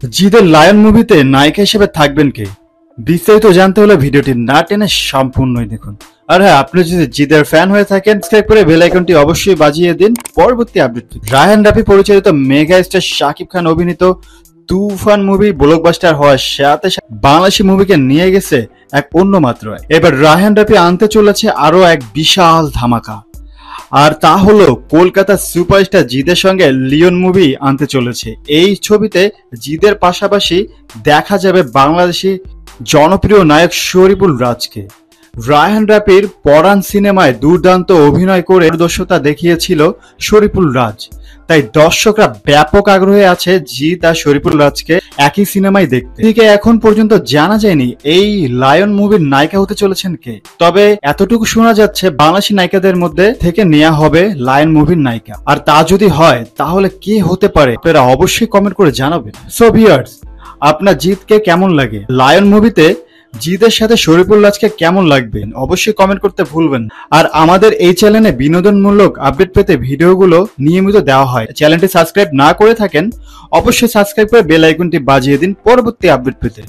জিদের লায়ন মুভিতে নায়িকা হিসেবে থাকবেন কে? বিস্তারিত জানতে হলে ভিডিওটি না টেনে সম্পূর্ণই দেখুন। আর হ্যাঁ, আপনি যদি জিদের ফ্যান হয়ে থাকেন, সাবস্ক্রাইব করে বেল আইকনটি অবশ্যই বাজিয়ে দিন পরবর্তী আপডেট। রায়হান রাফি পরিচালিত মেগা স্টার শাকিব খান অভিনীত তুফান মুভি ব্লকবাস্টার হওয়ার সাথে সাথে বাংলাদেশি মুভিকে নিয়ে গেছে এক অন্য মাত্রায়। এবার রায়হান রাফি আনতে চলেছে আরো এক বিশাল ধামাকা, আর তা হলো কলকাতা সুপারস্টার জিদের সঙ্গে লিওন মুভি আনতে চলেছে। এই ছবিতে জিদের পাশাপাশি দেখা যাবে বাংলাদেশি জনপ্রিয় নায়ক শরীফুল রাজকে। রায়হান রাফির পরাণ সিনেমায় দুর্দান্ত অভিনয় করে দর্শকতা দেখিয়েছিল শরীফুল রাজ, তাই দর্শকরা ব্যাপক আগ্রহে আছে জিৎ আর শরীফুল রাজকে একই সিনেমায় দেখতে। এদিকে এখন পর্যন্ত জানা যায়নি এই লায়ন মুভির নায়িকা হতে চলেছেন কে, তবে এতটুকু শোনা যাচ্ছে বাংলাদেশি নায়িকাদের মধ্যে থেকে নেওয়া হবে লায়ন মুভির নায়িকা। আর তা যদি হয় তাহলে কে হতে পারে আপনারা অবশ্যই কমেন্ট করে জানাবেন। সো ভিউয়ার্স, আপনার জিৎকে কেমন লাগে? লায়ন মুভিতে জিদের সাথে শরীফুল রাজকে কেমন লাগবে অবশ্যই কমেন্ট করতে ভুলবেন। আর আমাদের এই চ্যানেলে বিনোদনমূলক আপডেট পেতে ভিডিওগুলো নিয়মিত দেওয়া হয়। চ্যানেলটি সাবস্ক্রাইব না করে থাকেন অবশ্যই সাবস্ক্রাইব করে বেল আইকনটি বাজিয়ে দিন পরবর্তী আপডেট পেতে।